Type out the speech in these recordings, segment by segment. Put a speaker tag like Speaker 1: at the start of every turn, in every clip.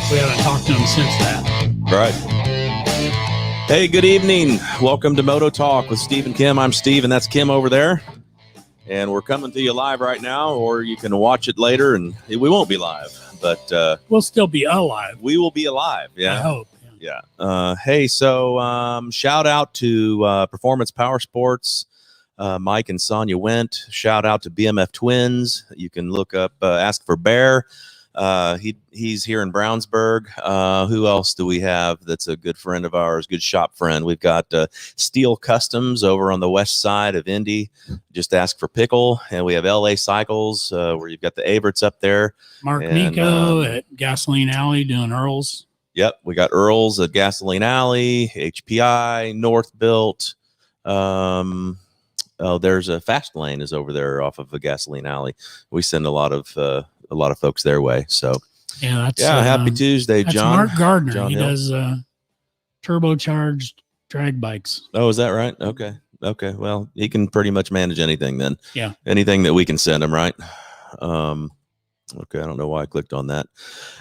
Speaker 1: We haven't talked to him since that.
Speaker 2: Right. Hey, good evening. Welcome to Moto Talk with Steve and Kim. I'm Steve, and that's Kim over there. And we're coming to you live right now, or you can watch it later, and we won't be live, but
Speaker 1: we'll still be alive.
Speaker 2: We will be alive. Yeah,
Speaker 1: I hope.
Speaker 2: Yeah. Hey, so shout out to Performance Power Sports. Mike and Sonia went. Shout out to BMF Twins. You can look up, ask for Bear. He's here in Brownsburg. Who else do we have that's a good friend of ours, good shop friend? We've got Steel Customs over on the west side of Indy. Just ask for Pickle. And we have LA Cycles, where you've got the Averets up there.
Speaker 1: Mark Nico at Gasoline Alley doing Earls.
Speaker 2: Yep, we got Earls at Gasoline Alley, HPI, North Built. There's a Fast Lane is over there off of a Gasoline Alley. We send a lot of folks their way. So happy Tuesday,
Speaker 1: that's
Speaker 2: John.
Speaker 1: Mark Gardner.
Speaker 2: John
Speaker 1: he
Speaker 2: Hill.
Speaker 1: does turbocharged drag bikes.
Speaker 2: Oh, is that right? Okay. Well, he can pretty much manage anything then.
Speaker 1: Yeah.
Speaker 2: Anything that we can send him, right? Okay, I don't know why I clicked on that.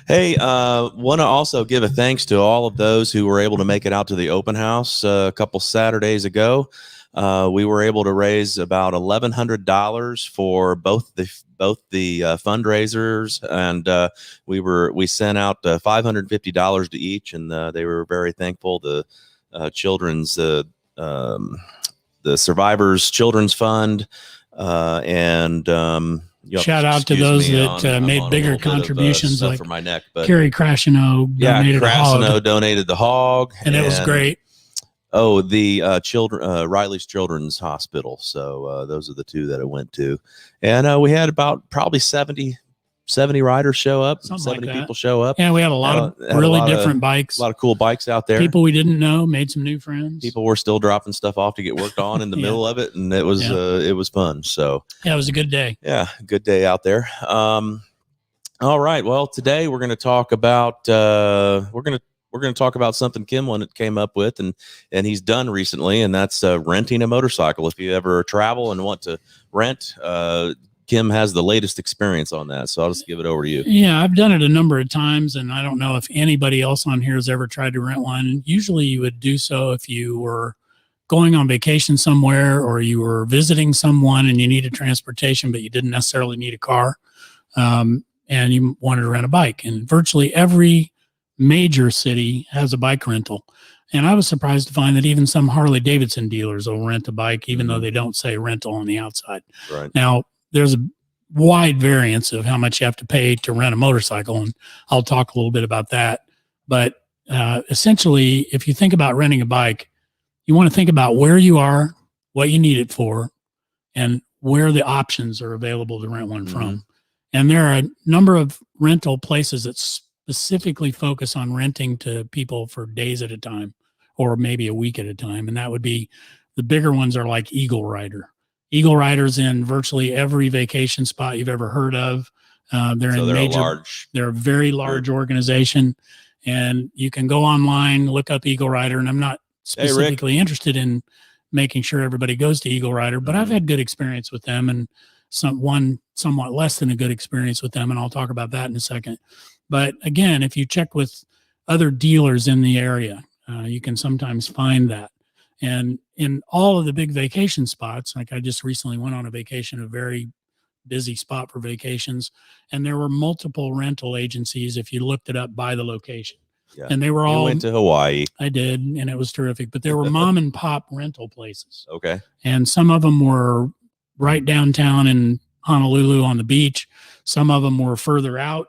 Speaker 2: Hey, want to also give a thanks to all of those who were able to make it out to the open house a couple Saturdays ago. We were able to raise about $1,100 for both the fundraisers, and we sent out $550 to each, and they were very thankful. The children's the Survivors Children's Fund, and
Speaker 1: shout out to those that made bigger contributions, like
Speaker 2: for my neck, but
Speaker 1: Kerry Crashino donated
Speaker 2: Crashino donated the hog,
Speaker 1: and it was great.
Speaker 2: Oh, the Riley's Children's Hospital. So those are the two that I went to. And we had about probably 70 riders show up.
Speaker 1: Something
Speaker 2: 70
Speaker 1: like
Speaker 2: people show up.
Speaker 1: Yeah, we had a lot of really different bikes.
Speaker 2: A lot of cool bikes out there.
Speaker 1: People we didn't know, made some new friends.
Speaker 2: People were still dropping stuff off to get worked on in the middle of it. And it was fun. So
Speaker 1: yeah, it was a good day.
Speaker 2: Yeah, good day out there. All right. Well, today we're going to talk about we're going to talk about something Kim came up with and he's done recently, and that's renting a motorcycle. If you ever travel and want to rent, Kim has the latest experience on that. So I'll just give it over to you.
Speaker 1: Yeah, I've done it a number of times, and I don't know if anybody else on here has ever tried to rent one. Usually you would do so if you were going on vacation somewhere, or you were visiting someone and you needed transportation, but you didn't necessarily need a car, and you wanted to rent a bike. And virtually every major city has a bike rental. And I was surprised to find that even some Harley Davidson dealers will rent a bike, even though they don't say rental on the outside.
Speaker 2: Right.
Speaker 1: Now, there's a wide variance of how much you have to pay to rent a motorcycle, and I'll talk a little bit about that. But essentially, if you think about renting a bike, you want to think about where you are, what you need it for, and where the options are available to rent one from. And there are a number of rental places that specifically focus on renting to people for days at a time, or maybe a week at a time. And that would be, the bigger ones are like Eagle Rider. Eagle Rider's in virtually every vacation spot you've ever heard of. They're a very large organization, and you can go online, look up Eagle Rider. And I'm not specifically interested in making sure everybody goes to Eagle Rider, but I've had good experience with them, and one somewhat less than a good experience with them. And I'll talk about that in a second. But again, if you check with other dealers in the area, you can sometimes find that. And in all of the big vacation spots, like I just recently went on a vacation, a very busy spot for vacations, and there were multiple rental agencies if you looked it up by the location. Yeah. And they were all.
Speaker 2: You went to Hawaii.
Speaker 1: I did, and it was terrific. But there were mom and pop rental places.
Speaker 2: Okay.
Speaker 1: And some of them were right downtown in Honolulu on the beach. Some of them were further out.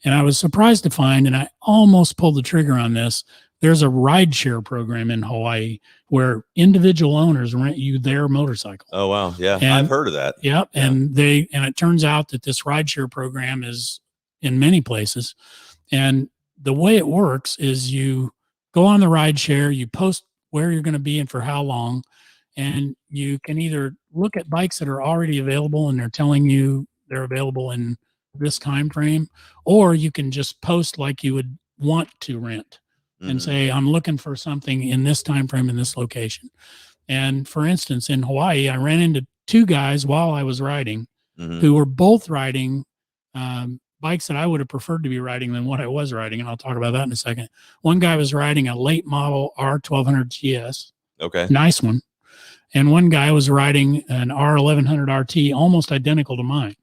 Speaker 1: And I was surprised to find, and I almost pulled the trigger on this, there's a rideshare program in Hawaii where individual owners rent you their motorcycle.
Speaker 2: Oh, wow. Yeah, I've heard of that.
Speaker 1: Yep. Yeah. And it turns out that this rideshare program is in many places. And the way it works is you go on the rideshare, you post where you're going to be and for how long, and you can either look at bikes that are already available and they're telling you they're available in this time frame, or you can just post like you would want to rent and say, I'm looking for something in this time frame in this location. And for instance, in Hawaii, I ran into two guys while I was riding who were both riding bikes that I would have preferred to be riding than what I was riding, and I'll talk about that in a second. One guy was riding a late model R1200 GS,
Speaker 2: Okay.
Speaker 1: nice one, and one guy was riding an R1100 RT, almost identical to mine.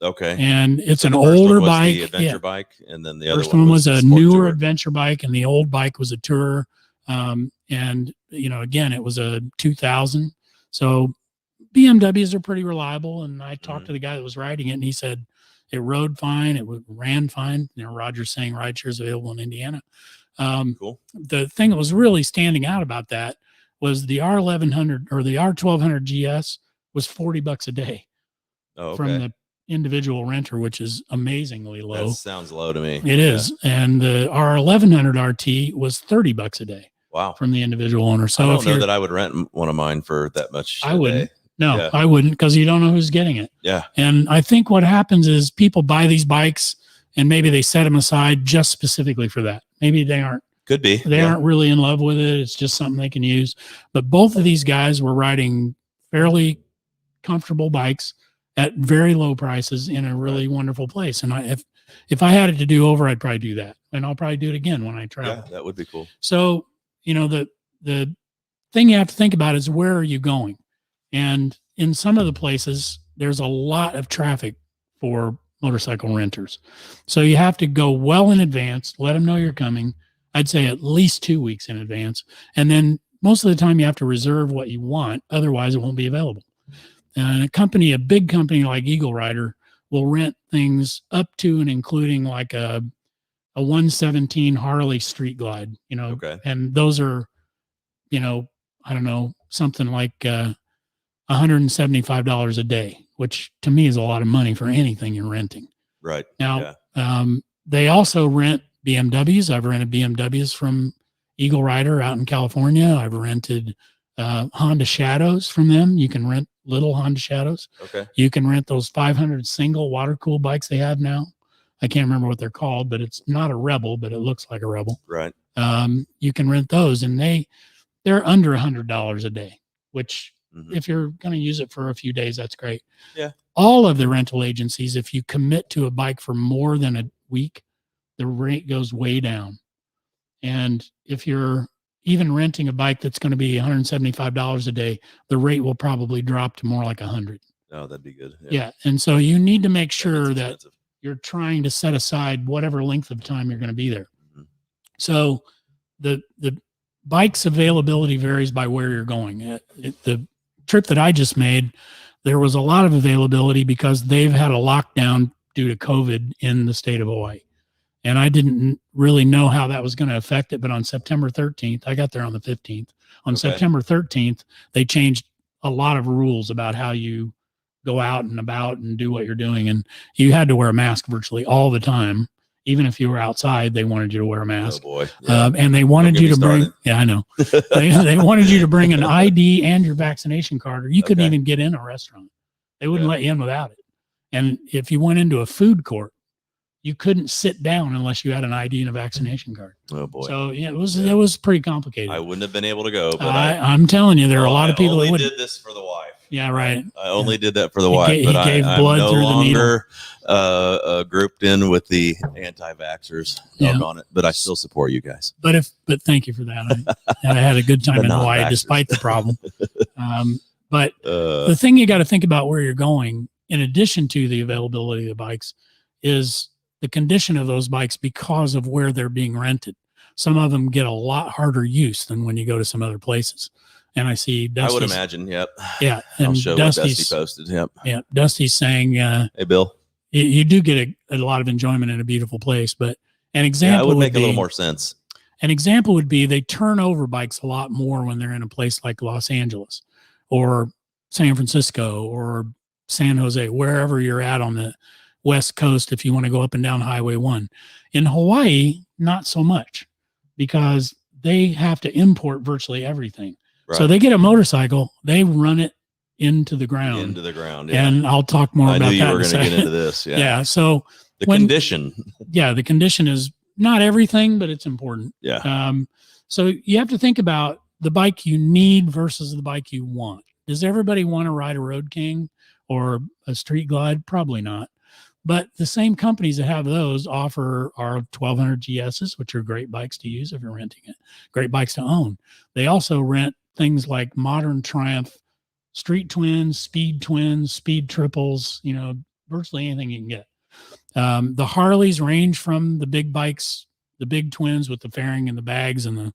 Speaker 2: Okay.
Speaker 1: And it's
Speaker 2: So
Speaker 1: an
Speaker 2: the first
Speaker 1: older
Speaker 2: one was
Speaker 1: bike.
Speaker 2: the adventure bike, and then the
Speaker 1: First
Speaker 2: other one
Speaker 1: was a
Speaker 2: sport
Speaker 1: newer
Speaker 2: tourer.
Speaker 1: adventure bike, and the old bike was a tourer. And again, it was a 2000. So BMWs are pretty reliable. And I talked to the guy that was riding it, and he said it rode fine, it ran fine. Roger's saying rideshare is available in Indiana.
Speaker 2: Cool.
Speaker 1: The thing that was really standing out about that was the R1100 or the R1200 GS was $40 a day from the individual renter, which is amazingly low.
Speaker 2: That sounds low to me.
Speaker 1: It is. And the R1100 RT was $30 a day.
Speaker 2: Wow.
Speaker 1: From the individual owner. So
Speaker 2: I don't know that I would rent one of mine for that much.
Speaker 1: I wouldn't. No, I wouldn't, because you don't know who's getting it.
Speaker 2: Yeah.
Speaker 1: And I think what happens is people buy these bikes and maybe they set them aside just specifically for that. Maybe they aren't.
Speaker 2: Could be.
Speaker 1: They aren't really in love with it. It's just something they can use. But both of these guys were riding fairly comfortable bikes at very low prices in a really wonderful place. And if I had it to do over, I'd probably do that. And I'll probably do it again when I travel.
Speaker 2: Yeah, that would be cool.
Speaker 1: So, the thing you have to think about is, where are you going? And in some of the places, there's a lot of traffic for motorcycle renters. So you have to go well in advance, let them know you're coming. I'd say at least 2 weeks in advance. And then most of the time you have to reserve what you want. Otherwise it won't be available. And a big company like Eagle Rider will rent things up to and including like a 117 Harley Street Glide, and those are, I don't know, something like $175 a day, which to me is a lot of money for anything you're renting.
Speaker 2: Right.
Speaker 1: Now, they also rent BMWs. I've rented BMWs from Eagle Rider out in California. I've rented Honda Shadows from them. You can rent little Honda Shadows.
Speaker 2: Okay.
Speaker 1: You can rent those 500 single water-cooled bikes they have now. I can't remember what they're called, but it's not a Rebel, but it looks like a Rebel.
Speaker 2: Right.
Speaker 1: You can rent those, and they're under $100 a day, which if you're going to use it for a few days, that's great.
Speaker 2: Yeah.
Speaker 1: All of the rental agencies, if you commit to a bike for more than a week, the rate goes way down. And if you're even renting a bike that's going to be $175 a day, the rate will probably drop to more like $100.
Speaker 2: Oh, that'd be good.
Speaker 1: Yeah. And so you need to make sure that you're trying to set aside whatever length of time you're going to be there. So the bike's availability varies by where you're going. The trip that I just made, there was a lot of availability because they've had a lockdown due to COVID in the state of Hawaii. And I didn't really know how that was going to affect it. But on September 13th, I got there on the 15th. On September 13th, they changed a lot of rules about how you go out and about and do what you're doing. And you had to wear a mask virtually all the time. Even if you were outside, they wanted you to wear a mask.
Speaker 2: Oh boy. Yeah.
Speaker 1: And they wanted you to bring, I know. they wanted you to bring an ID and your vaccination card, or you couldn't even get in a restaurant. They wouldn't let you in without it. And if you went into a food court, you couldn't sit down unless you had an ID and a vaccination card.
Speaker 2: Oh boy.
Speaker 1: So it was pretty complicated.
Speaker 2: I wouldn't have been able to go, but
Speaker 1: I'm telling you, there are a lot of people that
Speaker 2: did this for the wife.
Speaker 1: Yeah, right.
Speaker 2: I only did that for the wife, but
Speaker 1: I'm
Speaker 2: no longer grouped in with the anti-vaxxers on it. But I still support you guys.
Speaker 1: But thank you for that. I had a good time in Hawaii despite the problem. But the thing you got to think about where you're going, in addition to the availability of the bikes, is the condition of those bikes because of where they're being rented. Some of them get a lot harder use than when you go to some other places. And I see Dusty's,
Speaker 2: I would imagine. Yep.
Speaker 1: Yeah. And
Speaker 2: I'll show what Dusty posted. Yep.
Speaker 1: Yeah. Dusty's saying,
Speaker 2: hey, Bill,
Speaker 1: you do get a lot of enjoyment in a beautiful place, but an example
Speaker 2: would make a little more sense.
Speaker 1: An example would be they turn over bikes a lot more when they're in a place like Los Angeles or San Francisco or San Jose, wherever you're at on the West Coast. If you want to go up and down Highway 1 in Hawaii, not so much, because they have to import virtually everything. Right. So they get a motorcycle, they run it into the ground.
Speaker 2: Yeah.
Speaker 1: And I'll talk more about that. I knew you were
Speaker 2: going to get into this. Yeah.
Speaker 1: Yeah. So
Speaker 2: the condition.
Speaker 1: Yeah. The condition is not everything, but it's important.
Speaker 2: Yeah.
Speaker 1: So you have to think about the bike you need versus the bike you want. Does everybody want to ride a Road King or a Street Glide? Probably not. But the same companies that have those offer our 1200 GSs, which are great bikes to use if you're renting it, great bikes to own. They also rent things like modern Triumph street twins, speed triples, virtually anything you can get. The Harleys range from the big bikes, the big twins with the fairing and the bags and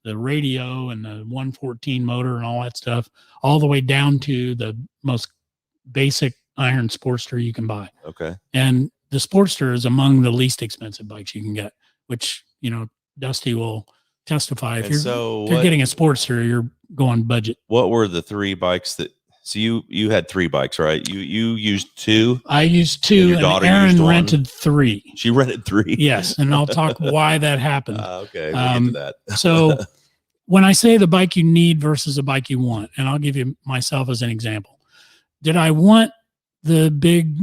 Speaker 1: the radio and the 114 motor and all that stuff, all the way down to the most basic iron Sportster you can buy.
Speaker 2: Okay.
Speaker 1: And the Sportster is among the least expensive bikes you can get, which, Dusty will testify. If you're getting a Sportster, you're going budget.
Speaker 2: What were the 3 bikes that, so you had 3 bikes, right? You used 2.
Speaker 1: I used 2, and Erin rented 3.
Speaker 2: She rented 3.
Speaker 1: Yes, and I'll talk why that happened.
Speaker 2: Okay, we'll get to that.
Speaker 1: So when I say the bike you need versus a bike you want, and I'll give you myself as an example. Did I want the big,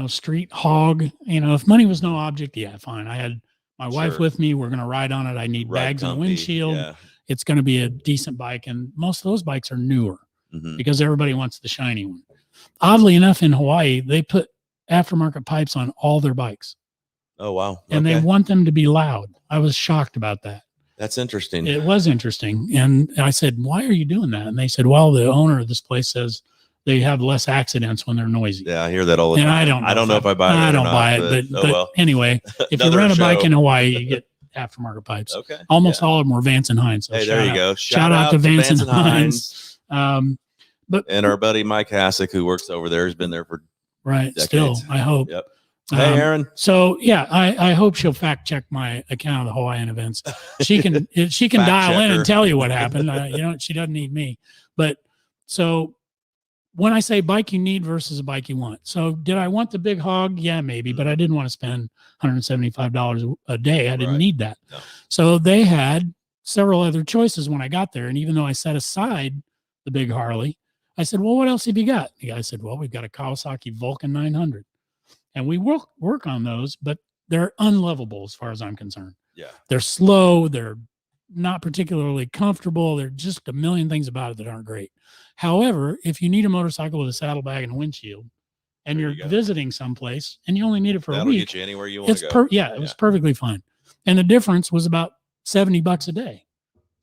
Speaker 1: street hog? If money was no object, yeah, fine. I had my wife with me. We're going to ride on it. I need bags on the windshield. Yeah. It's going to be a decent bike, and most of those bikes are newer. Because everybody wants the shiny one. Oddly enough, in Hawaii, they put aftermarket pipes on all their bikes.
Speaker 2: Oh, wow. Okay.
Speaker 1: And they want them to be loud. I was shocked about that.
Speaker 2: That's interesting.
Speaker 1: It was interesting. And I said, why are you doing that? And they said, well, the owner of this place says they have less accidents when they're noisy.
Speaker 2: Yeah, I hear that all the time.
Speaker 1: And I don't know if I buy it. I don't buy it. But anyway, if you rent a bike in Hawaii, you get aftermarket pipes.
Speaker 2: Okay.
Speaker 1: Almost all of them were Vance and Hines. So
Speaker 2: hey, there you go.
Speaker 1: Shout out to Vance and Hines.
Speaker 2: And our buddy Mike Hassick, who works over there, has been there for decades.
Speaker 1: Still, I hope.
Speaker 2: Yep. Hey, Erin.
Speaker 1: So yeah, I hope she'll fact check my account of the Hawaiian events. She can dial in and tell you what happened. She doesn't need me. But so when I say bike you need versus a bike you want, so did I want the big hog? Yeah, maybe, but I didn't want to spend $175 a day. I didn't need that. No. So they had several other choices when I got there, and even though I set aside the big Harley, I said, well, what else have you got? The guy said, well, we've got a Kawasaki Vulcan 900. And we work on those, but they're unlovable as far as I'm concerned.
Speaker 2: Yeah.
Speaker 1: They're slow. They're not particularly comfortable. There's just a million things about it that aren't great. However, if you need a motorcycle with a saddlebag and a windshield, and you're visiting someplace and you only need it for a week,
Speaker 2: get you anywhere you want to go.
Speaker 1: It was perfectly fine. And the difference was about $70 a day.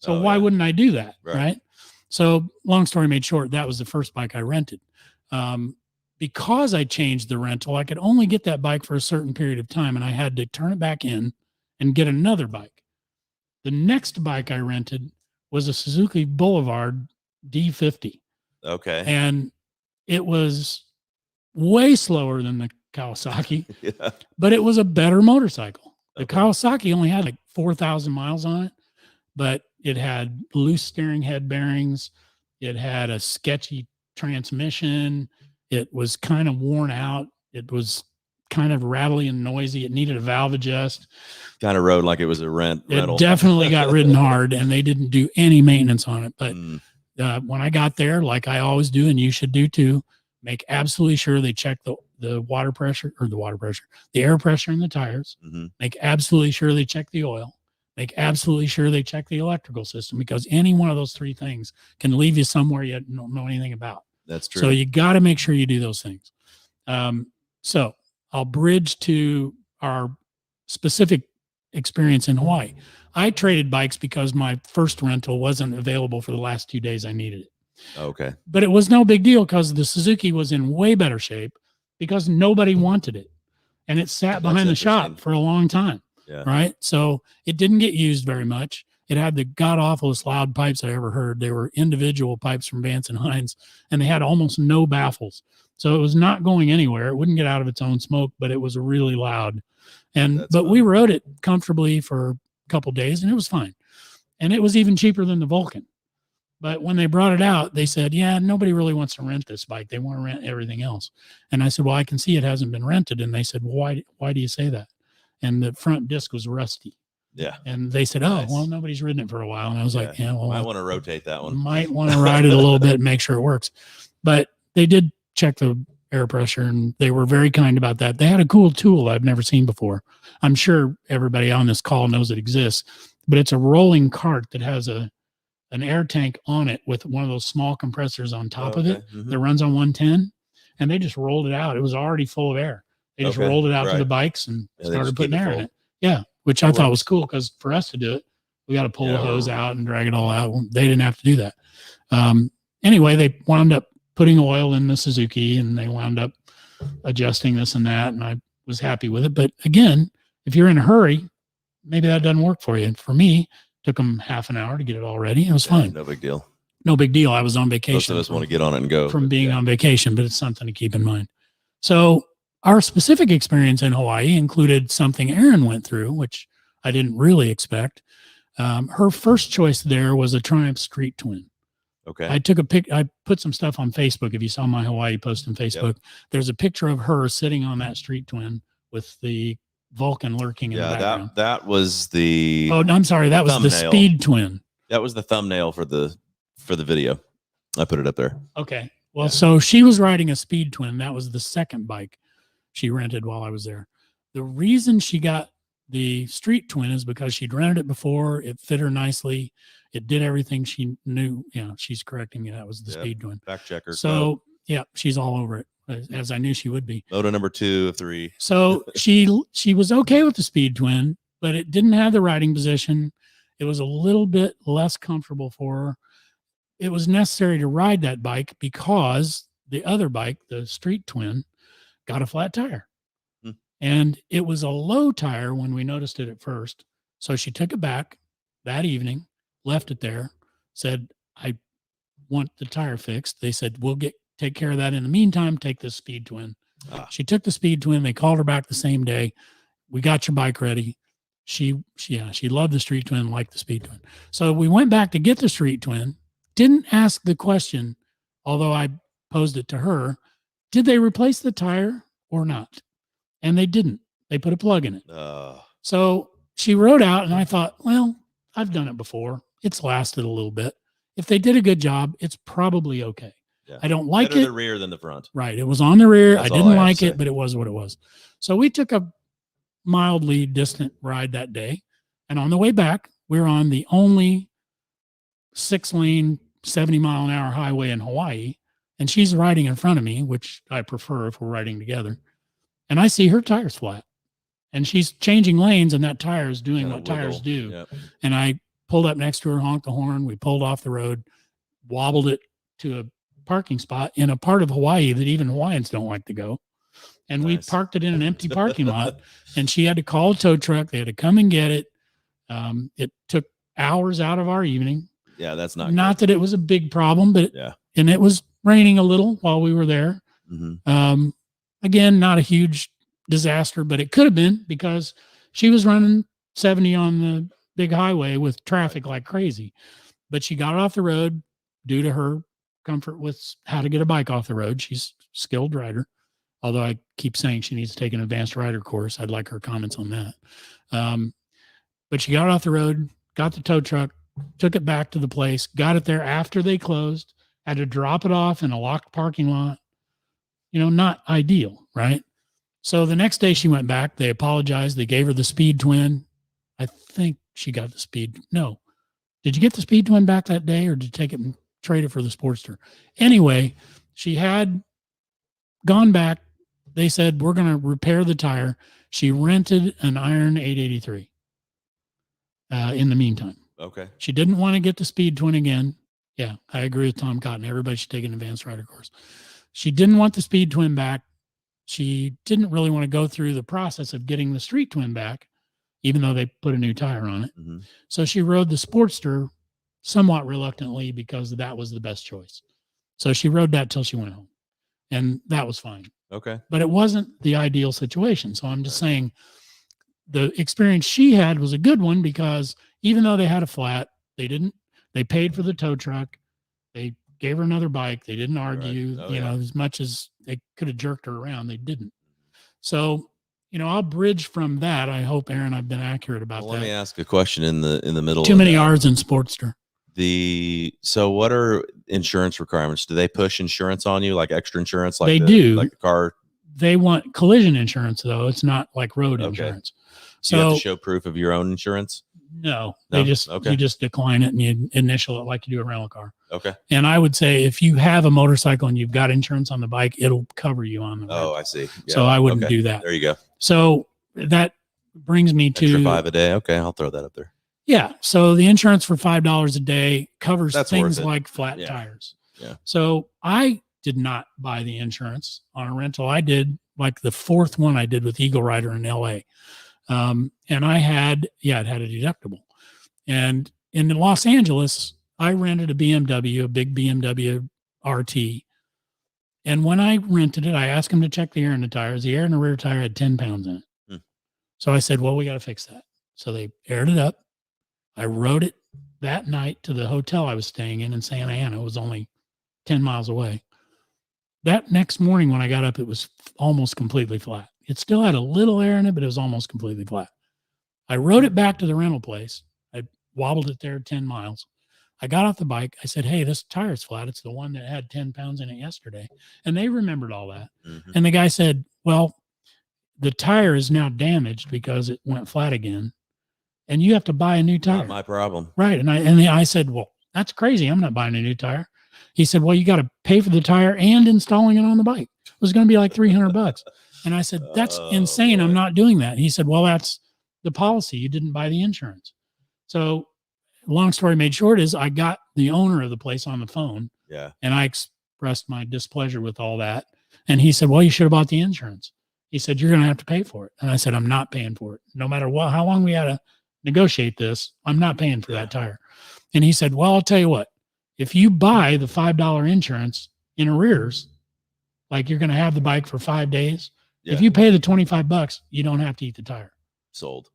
Speaker 1: So why wouldn't I do that? Right. So long story made short, that was the first bike I rented. Because I changed the rental, I could only get that bike for a certain period of time, and I had to turn it back in and get another bike. The next bike I rented was a Suzuki Boulevard D50.
Speaker 2: Okay.
Speaker 1: And it was way slower than the Kawasaki, but it was a better motorcycle. The Kawasaki only had like 4,000 miles on it, but it had loose steering head bearings. It had a sketchy transmission. It was kind of worn out. It was kind of rattly and noisy. It needed a valve adjust.
Speaker 2: Kind of rode like it was a rental.
Speaker 1: It definitely got ridden hard, and they didn't do any maintenance on it. But when I got there, like I always do, and you should do too, make absolutely sure they check the air pressure in the tires. Make absolutely sure they check the oil. Make absolutely sure they check the electrical system, because any one of those 3 things can leave you somewhere you don't know anything about.
Speaker 2: That's true.
Speaker 1: So you got to make sure you do those things. So I'll bridge to our specific experience in Hawaii. I traded bikes because my first rental wasn't available for the last 2 days I needed it.
Speaker 2: Okay.
Speaker 1: But it was no big deal because the Suzuki was in way better shape because nobody wanted it. And it sat behind the shop for a long time. Yeah. Right. So it didn't get used very much. It had the god awfulest loud pipes I ever heard. They were individual pipes from Vance and Hines, and they had almost no baffles. So it was not going anywhere. It wouldn't get out of its own smoke, but it was really loud. But we rode it comfortably for a couple of days, and it was fine. And it was even cheaper than the Vulcan. But when they brought it out, they said, yeah, nobody really wants to rent this bike. They want to rent everything else. And I said, well, I can see it hasn't been rented. And they said, well, why do you say that? And the front disc was rusty.
Speaker 2: Yeah.
Speaker 1: And they said, oh, well, nobody's ridden it for a while. And I was like, yeah, well,
Speaker 2: might want to rotate that one.
Speaker 1: Might want to ride it a little bit and make sure it works. But they did check the air pressure, and they were very kind about that. They had a cool tool I've never seen before. I'm sure everybody on this call knows it exists, but it's a rolling cart that has an air tank on it with one of those small compressors on top of it that runs on 110. and they just rolled it out. It was already full of air. They just rolled it out to the bikes and started putting air in it. Yeah, which I thought was cool, because for us to do it, we got to pull the hose out and drag it all out. They didn't have to do that. Anyway, they wound up putting oil in the Suzuki, and they wound up adjusting this and that, and I was happy with it. But again, if you're in a hurry, maybe that doesn't work for you. And for me, it took them half an hour to get it all ready. It was fine.
Speaker 2: No big deal.
Speaker 1: No big deal. I was on vacation.
Speaker 2: Most of us want to get on it and go.
Speaker 1: From being on vacation, but it's something to keep in mind. So our specific experience in Hawaii included something Erin went through, which I didn't really expect. Her first choice there was a Triumph Street Twin.
Speaker 2: Okay.
Speaker 1: I took a pic. I put some stuff on Facebook. If you saw my Hawaii post on Facebook, there's a picture of her sitting on that Street Twin with the Vulcan lurking in the background.
Speaker 2: That was the.
Speaker 1: Oh, I'm sorry. That was the Speed Twin.
Speaker 2: That was the thumbnail for the video. I put it up there.
Speaker 1: Okay. Well, so she was riding a Speed Twin. That was the second bike she rented while I was there. The reason she got the Street Twin is because she'd rented it before. It fit her nicely. It did everything she knew. She's correcting me. That was the Speed Twin.
Speaker 2: Fact checker.
Speaker 1: So she's all over it, as I knew she would be.
Speaker 2: Moto number 2 of 3.
Speaker 1: So she was okay with the Speed Twin, but it didn't have the riding position. It was a little bit less comfortable for her. It was necessary to ride that bike because the other bike, the Street Twin, got a flat tire. And it was a low tire when we noticed it at first. So she took it back that evening, left it there, said, I want the tire fixed. They said, we'll take care of that. In the meantime, take this Speed Twin. She took the Speed Twin. They called her back the same day. We got your bike ready. She loved the Street Twin, liked the Speed Twin. So we went back to get the Street Twin. Didn't ask the question, although I posed it to her, did they replace the tire or not? And they didn't. They put a plug in it. So she rode out, and I thought, well, I've done it before. It's lasted a little bit. If they did a good job, it's probably okay. Yeah. I don't like
Speaker 2: Better the rear than the front.
Speaker 1: Right. It was on the rear. I didn't like it, but it was what it was. So we took a mildly distant ride that day. And on the way back, we're on the only 6-lane, 70-mile-an-hour highway in Hawaii. And she's riding in front of me, which I prefer if we're riding together. And I see her tires flat. And she's changing lanes, and that tire is doing what tires do. Yep. And I pulled up next to her, honked the horn. We pulled off the road, wobbled it to a parking spot in a part of Hawaii that even Hawaiians don't like to go. And we parked it in an empty parking lot, and she had to call a tow truck. They had to come and get it. It took hours out of our evening.
Speaker 2: Yeah, that's not
Speaker 1: that it was a big problem, but and it was raining a little while we were there. Mm-hmm. Again, not a huge disaster, but it could have been because she was running 70 on the big highway with traffic like crazy. But she got it off the road due to her comfort with how to get a bike off the road. She's a skilled rider, although I keep saying she needs to take an advanced rider course. I'd like her comments on that. But she got it off the road, got the tow truck, took it back to the place, got it there after they closed, had to drop it off in a locked parking lot. Not ideal, right? So the next day she went back. They apologized. They gave her the Speed Twin. I think she got the Speed. No. Did you get the Speed Twin back that day, or did you take it and trade it for the Sportster? Anyway, she had gone back. They said, we're going to repair the tire. She rented an Iron 883 in the meantime.
Speaker 2: Okay.
Speaker 1: She didn't want to get the Speed Twin again. Yeah, I agree with Tom Cotton. Everybody should take an advanced rider course. She didn't want the Speed Twin back. She didn't really want to go through the process of getting the Street Twin back, even though they put a new tire on it. Mm-hmm. So she rode the Sportster somewhat reluctantly because that was the best choice. So she rode that till she went home, and that was fine.
Speaker 2: Okay.
Speaker 1: But it wasn't the ideal situation. So I'm just saying the experience she had was a good one because even though they had a flat, they paid for the tow truck. They gave her another bike. They didn't argue, as much as they could have jerked her around. They didn't. So, I'll bridge from that. I hope, Aaron, I've been accurate about that.
Speaker 2: Let me ask a question in the middle.
Speaker 1: Too many R's in Sportster.
Speaker 2: So what are insurance requirements? Do they push insurance on you, like extra insurance? Like
Speaker 1: they do.
Speaker 2: Like the car.
Speaker 1: They want collision insurance, though. It's not like road insurance.
Speaker 2: So you have to show proof of your own insurance?
Speaker 1: No,
Speaker 2: No?
Speaker 1: they just
Speaker 2: Okay.
Speaker 1: you just decline it and you initial it like you do a rental car.
Speaker 2: Okay.
Speaker 1: And I would say if you have a motorcycle and you've got insurance on the bike, it'll cover you on the
Speaker 2: Oh,
Speaker 1: rental.
Speaker 2: I see. Yeah.
Speaker 1: So I wouldn't
Speaker 2: Okay.
Speaker 1: do that.
Speaker 2: There you go.
Speaker 1: So that brings me to
Speaker 2: Extra $5 a day. Okay, I'll throw that up there.
Speaker 1: yeah. So the insurance for $5 a day covers
Speaker 2: That's
Speaker 1: things
Speaker 2: worth it.
Speaker 1: like flat
Speaker 2: Yeah.
Speaker 1: tires.
Speaker 2: Yeah.
Speaker 1: So I did not buy the insurance on a rental. I did like the fourth one I did with Eagle Rider in LA. And I had, it had a deductible. And in Los Angeles, I rented a BMW, a big BMW RT. And when I rented it, I asked him to check the air in the tires. The air in the rear tire had 10 pounds in it.
Speaker 2: Hmm.
Speaker 1: So I said, well, we got to fix that. So they aired it up. I rode it that night to the hotel I was staying in Santa Ana. It was only 10 miles away. That next morning when I got up, it was almost completely flat. It still had a little air in it, but it was almost completely flat. I rode it back to the rental place. I wobbled it there 10 miles. I got off the bike. I said, hey, this tire's flat. It's the one that had 10 pounds in it yesterday. And they remembered all that.
Speaker 2: Mm-hmm.
Speaker 1: And the guy said, well, the tire is now damaged because it went flat again. And you have to buy a new tire.
Speaker 2: Not my problem.
Speaker 1: Right. And I said, well, that's crazy. I'm not buying a new tire. He said, well, you got to pay for the tire and installing it on the bike. It was going to be like $300. And I said, that's insane.
Speaker 2: Boy.
Speaker 1: I'm not doing that. And he said, well, that's the policy. You didn't buy the insurance. So long story made short is I got the owner of the place on the phone.
Speaker 2: Yeah.
Speaker 1: And I expressed my displeasure with all that. And he said, well, you should have bought the insurance. He said, you're going to have to pay for it. And I said, I'm not paying for it. No matter what, how long we had to negotiate this, I'm not paying for that tire. And he said, well, I'll tell you what, if you buy the $5 insurance in arrears, like you're going to have the bike for 5 days.
Speaker 2: Yeah.
Speaker 1: If you pay the $25, you don't have to eat the tire.
Speaker 2: Sold.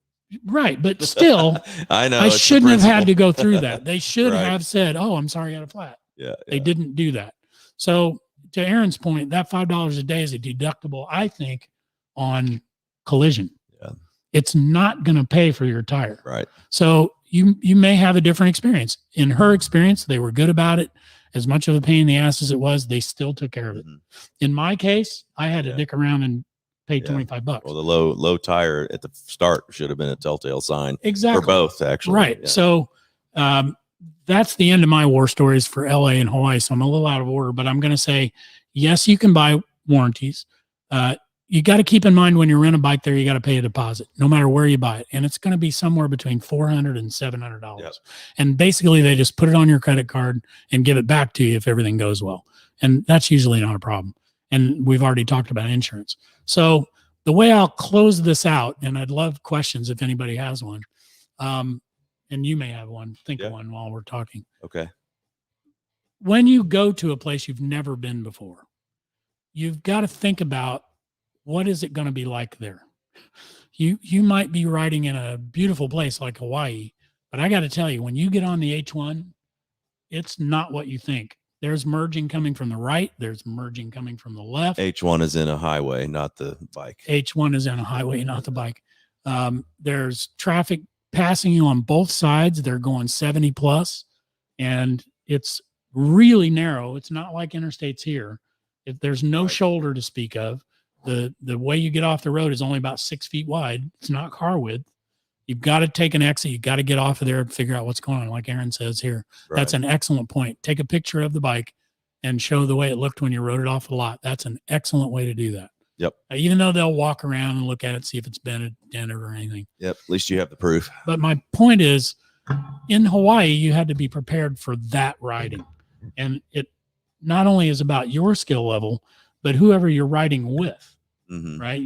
Speaker 1: Right. But still,
Speaker 2: I know.
Speaker 1: I shouldn't have had to go through that. They should
Speaker 2: Right.
Speaker 1: have said, oh, I'm sorry, I had a flat.
Speaker 2: Yeah.
Speaker 1: They didn't do that. So to Aaron's point, that $5 a day is a deductible, I think, on collision.
Speaker 2: Yeah.
Speaker 1: It's not going to pay for your tire.
Speaker 2: Right.
Speaker 1: So you may have a different experience. In her experience, they were good about it. As much of a pain in the ass as it was, they still took care of it.
Speaker 2: Mm-hmm.
Speaker 1: In my case, I had to dick around and pay $25.
Speaker 2: Well, the low tire at the start should have been a telltale sign.
Speaker 1: Exactly.
Speaker 2: For both, actually.
Speaker 1: Right.
Speaker 2: Yeah.
Speaker 1: So that's the end of my war stories for LA and Hawaii. So I'm a little out of order, but I'm going to say, yes, you can buy warranties. You got to keep in mind when you rent a bike there, you got to pay a deposit no matter where you buy it. And it's going to be somewhere between $400 and $700.
Speaker 2: Yep.
Speaker 1: And basically they just put it on your credit card and give it back to you if everything goes well. And that's usually not a problem. And we've already talked about insurance. So the way I'll close this out, and I'd love questions if anybody has one. And you may have one, think of one while we're talking.
Speaker 2: Okay.
Speaker 1: When you go to a place you've never been before, you've got to think about, what is it going to be like there? You might be riding in a beautiful place like Hawaii, but I got to tell you, when you get on the H1, it's not what you think. There's merging coming from the right. There's merging coming from the left.
Speaker 2: H1 is in a highway, not the bike.
Speaker 1: H1 is in a highway, not the bike. There's traffic passing you on both sides. They're going 70 plus, and it's really narrow. It's not like interstates here. If there's no shoulder to speak of, the way you get off the road is only about 6 feet wide. It's not car width. You've got to take an exit. You got to get off of there and figure out what's going on. Like Aaron says here, That's an excellent point. Take a picture of the bike and show the way it looked when you rode it off the lot. That's an excellent way to do that.
Speaker 2: Yep.
Speaker 1: Even though they'll walk around and look at it, see if it's bent, dented or anything.
Speaker 2: Yep. At least you have the proof.
Speaker 1: But my point is, in Hawaii, you had to be prepared for that riding. And it not only is about your skill level, but whoever you're riding with, right?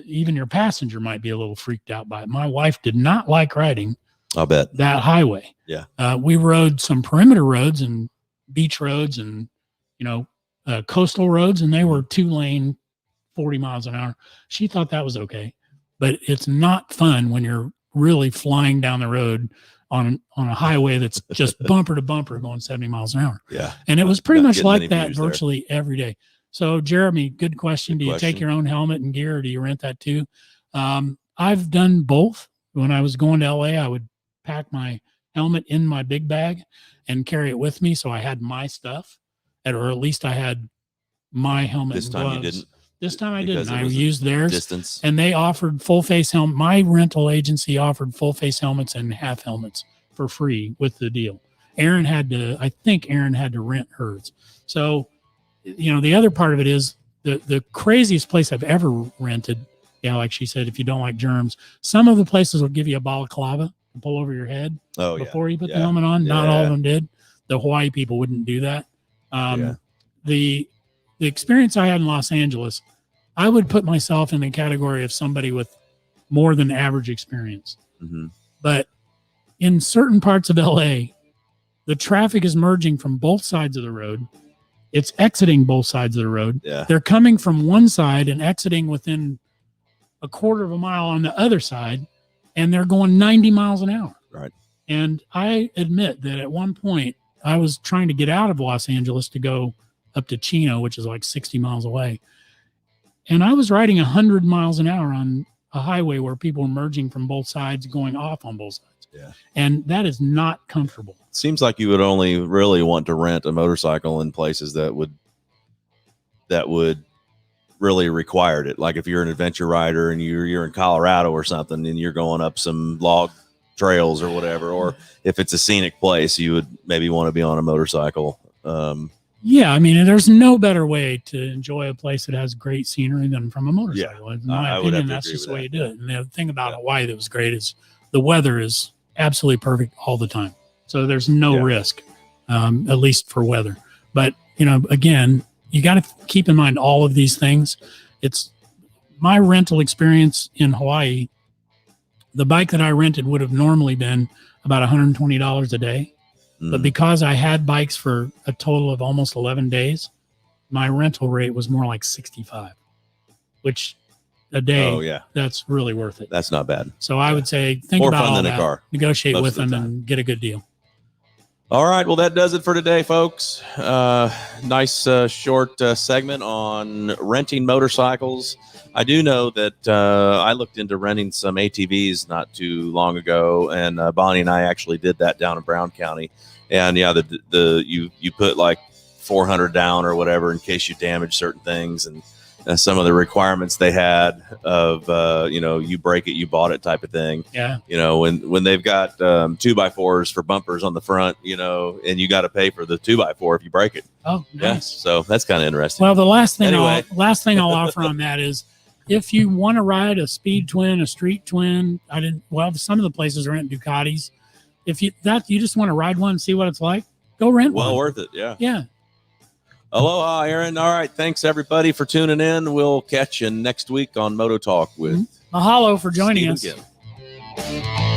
Speaker 1: Even your passenger might be a little freaked out by it. My wife did not like riding
Speaker 2: I'll bet
Speaker 1: that highway.
Speaker 2: Yeah.
Speaker 1: We rode some perimeter roads and beach roads and, coastal roads, and they were 2-lane, 40 miles an hour. She thought that was okay, but it's not fun when you're really flying down the road on a highway that's just bumper to bumper going 70 miles an hour.
Speaker 2: Yeah.
Speaker 1: And it was pretty
Speaker 2: Not
Speaker 1: much
Speaker 2: getting
Speaker 1: like
Speaker 2: many
Speaker 1: that
Speaker 2: views there.
Speaker 1: virtually every day. So Jeremy, good question.
Speaker 2: Good
Speaker 1: Do you take
Speaker 2: question.
Speaker 1: your own helmet and gear, or do you rent that too? I've done both. When I was going to LA, I would pack my helmet in my big bag and carry it with me. So I had my stuff, or at least I had my helmet
Speaker 2: This
Speaker 1: and
Speaker 2: time
Speaker 1: gloves.
Speaker 2: you didn't.
Speaker 1: This time I
Speaker 2: Because
Speaker 1: didn't.
Speaker 2: it
Speaker 1: I
Speaker 2: was a
Speaker 1: used theirs,
Speaker 2: distance.
Speaker 1: and they offered full face helmet. My rental agency offered full face helmets and half helmets for free with the deal. I think Aaron had to rent hers. So, the other part of it is the craziest place I've ever rented. Yeah, like she said, if you don't like germs, some of the places will give you a balaclava to pull over your head before you put the helmet on. Not all of them did. The Hawaii people wouldn't do that. The experience I had in Los Angeles, I would put myself in the category of somebody with more than average experience.
Speaker 2: Mm-hmm.
Speaker 1: But in certain parts of LA, the traffic is merging from both sides of the road. It's exiting both sides of the road.
Speaker 2: Yeah.
Speaker 1: They're coming from one side and exiting within a quarter of a mile on the other side, and they're going 90 miles an hour.
Speaker 2: Right.
Speaker 1: And I admit that at one point I was trying to get out of Los Angeles to go up to Chino, which is like 60 miles away. And I was riding 100 miles an hour on a highway where people were merging from both sides, going off on both sides.
Speaker 2: Yeah.
Speaker 1: And that is not comfortable.
Speaker 2: Seems like you would only really want to rent a motorcycle in places that would really required it. Like if you're an adventure rider and you're in Colorado or something and you're going up some log trails or whatever, or if it's a scenic place, you would maybe want to be on a motorcycle.
Speaker 1: Yeah, I mean, there's no better way to enjoy a place that has great scenery than from a motorcycle. In my opinion, that's just the way you do it. And the thing about Hawaii that was great is the weather is absolutely perfect all the time. So there's no risk, at least for weather. But, again, you got to keep in mind all of these things. It's my rental experience in Hawaii. The bike that I rented would have normally been about $120 a day. But because I had bikes for a total of almost 11 days, my rental rate was more like 65, which a day, that's really worth it.
Speaker 2: That's not bad.
Speaker 1: So I would say think
Speaker 2: More
Speaker 1: about
Speaker 2: fun
Speaker 1: all
Speaker 2: than
Speaker 1: that,
Speaker 2: a car.
Speaker 1: negotiate with them and get a good deal.
Speaker 2: All right. Well, that does it for today, folks. Nice short segment on renting motorcycles. I do know that I looked into renting some ATVs not too long ago, and Bonnie and I actually did that down in Brown County. And you put like 400 down or whatever in case you damage certain things, and some of the requirements they had of you break it, you bought it type of thing.
Speaker 1: Yeah.
Speaker 2: When they've got 2x4s for bumpers on the front, and you got to pay for the 2x4 if you break it.
Speaker 1: Oh, nice.
Speaker 2: Yeah, so that's kind of interesting.
Speaker 1: Well, the last thing I'll offer on that is if you want to ride a speed twin, a street twin, some of the places rent Ducatis. If you just want to ride one and see what it's like, go rent one.
Speaker 2: Well worth it. Yeah.
Speaker 1: Yeah.
Speaker 2: Aloha, Aaron. All right. Thanks, everybody, for tuning in. We'll catch you next week on Moto Talk with
Speaker 1: Mahalo for joining us.
Speaker 2: Steve again.